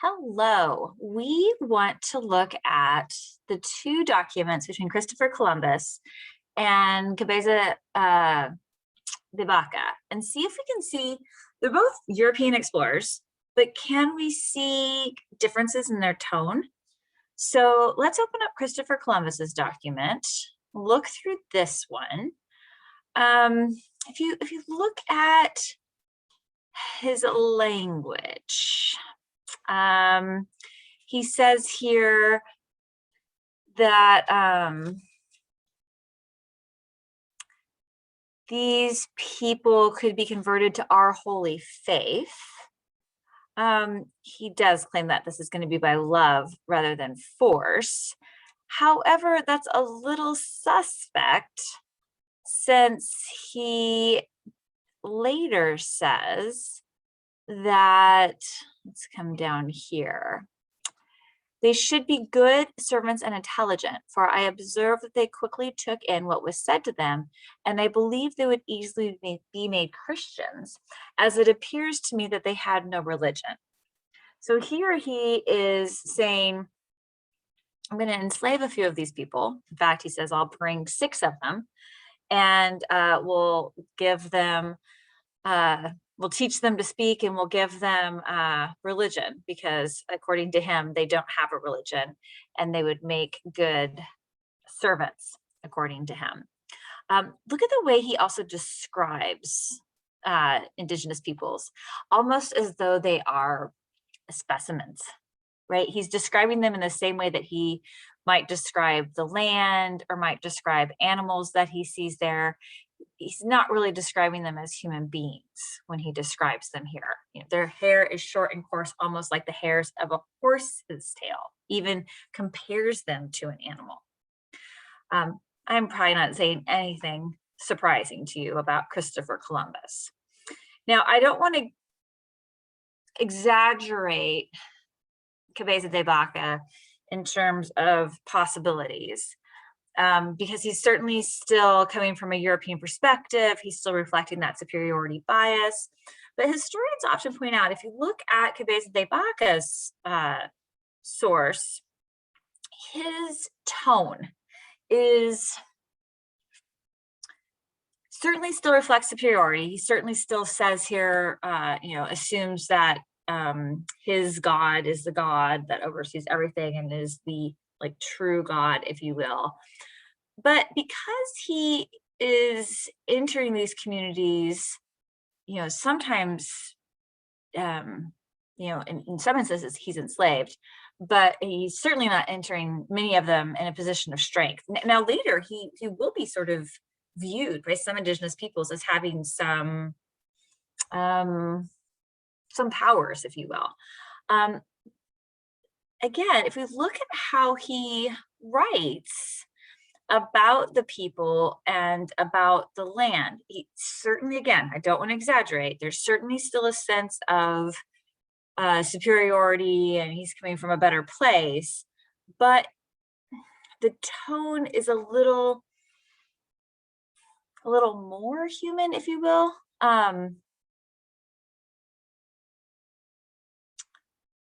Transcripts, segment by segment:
Hello. We want to look at the two documents between Christopher Columbus and Cabeza de Vaca and see if we can see they're both European explorers, but can we see differences in their tone? So let's open up Christopher Columbus's document, look through this one. If you look at his language, he says here that these people could be converted to our holy faith. He does claim that this is going to be by love rather than force. However, that's a little suspect since he later says that, let's come down here. They should be good servants and intelligent, for I observed that they quickly took in what was said to them, and I believe they would easily be made Christians, as it appears to me that they had no religion. So here he is saying, I'm going to enslave a few of these people. In fact, he says, I'll bring 6 of them, and we'll give them we'll teach them to speak, and we'll give them religion, because according to him, they don't have a religion, and they would make good servants, according to him. Look at the way he also describes indigenous peoples, almost as though they are specimens, right? He's describing them in the same way that he might describe the land or might describe animals that he sees there. He's not really describing them as human beings when he describes them here. Their hair is short and coarse, almost like the hairs of a horse's tail, even compares them to an animal. I'm probably not saying anything surprising to you about Christopher Columbus. Now, I don't want to exaggerate Cabeza de Vaca in terms of possibilities. Because he's certainly still coming from a European perspective. He's still reflecting that superiority bias. But historians often point out, if you look at Cabeza de Vaca's source, his tone is certainly still reflects superiority. He certainly still says here, assumes that his God is the God that oversees everything and is the true God, if you will. But because he is entering these communities, sometimes, in some instances he's enslaved, but he's certainly not entering many of them in a position of strength. Now later he will be sort of viewed by some indigenous peoples as having some powers, if you will. Again, if we look at how he writes about the people and about the land, he certainly, again, I don't want to exaggerate, there's certainly still a sense of superiority, and he's coming from a better place, but the tone is a little more human, if you will.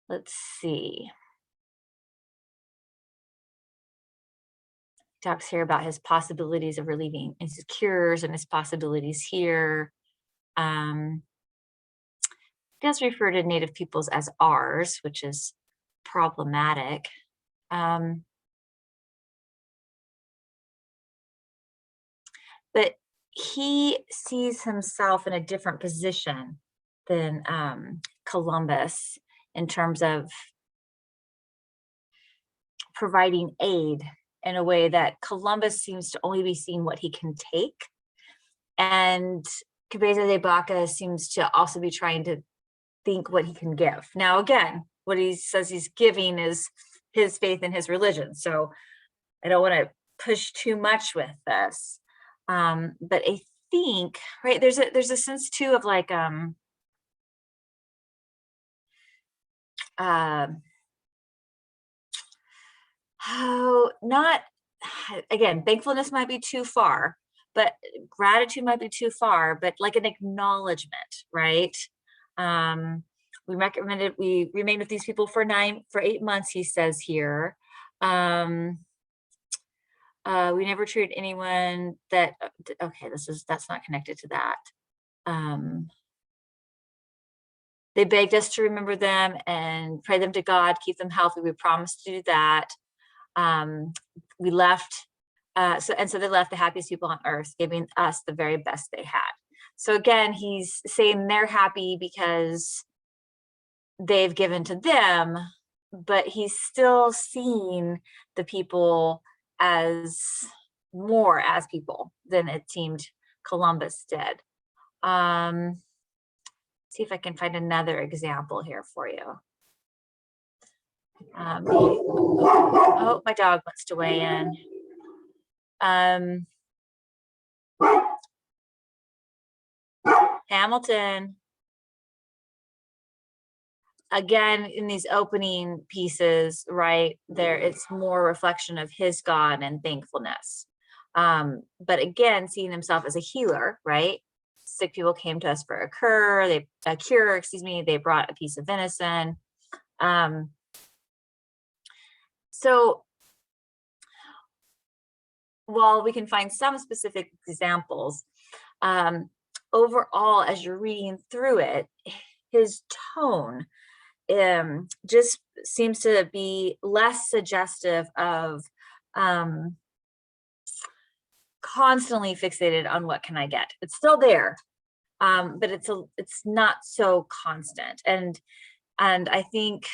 Let's see. Talks here about his possibilities of relieving insecures and his possibilities here. Does refer to Native peoples as ours, which is problematic. But he sees himself in a different position than Columbus in terms of providing aid in a way that Columbus seems to only be seeing what he can take. And Cabeza de Vaca seems to also be trying to think what he can give. Now, again, what he says he's giving is his faith and his religion. So I don't want to push too much with this. But I think, right, there's a sense too of thankfulness might be too far, but gratitude might be too far, but like an acknowledgement, right? We remained with these people for 8 months, he says here. We never treated anyone that, okay, that's not connected to that. They begged us to remember them and pray them to God, keep them healthy. We promised to do that. We left, so they left the happiest people on earth, giving us the very best they had. So again, he's saying they're happy because they've given to them, but he's still seeing the people as more as people than it seemed Columbus did. See if I can find another example here for you. Oh, my dog wants to weigh in. Hamilton. Again, in these opening pieces, right there, it's more reflection of his God and thankfulness. But again, seeing himself as a healer, right? Sick people came to us for a cure, they brought a piece of venison. So while we can find some specific examples, overall, as you're reading through it, his tone just seems to be less suggestive of constantly fixated on what can I get. It's still there, but it's not so constant. And I think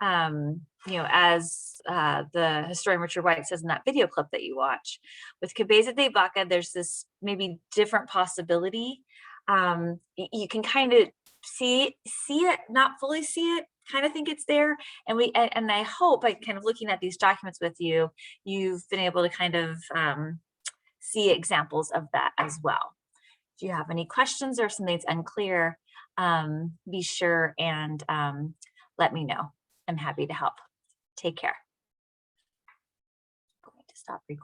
as the historian Richard White says in that video clip that you watch, with Cabeza de Vaca, there's this maybe different possibility. You can kind of see it, not fully see it, kind of think it's there. And I hope, by kind of looking at these documents with you, you've been able to kind of see examples of that as well. If you have any questions or something's unclear, be sure and let me know. I'm happy to help. Take care. I'm going to stop recording.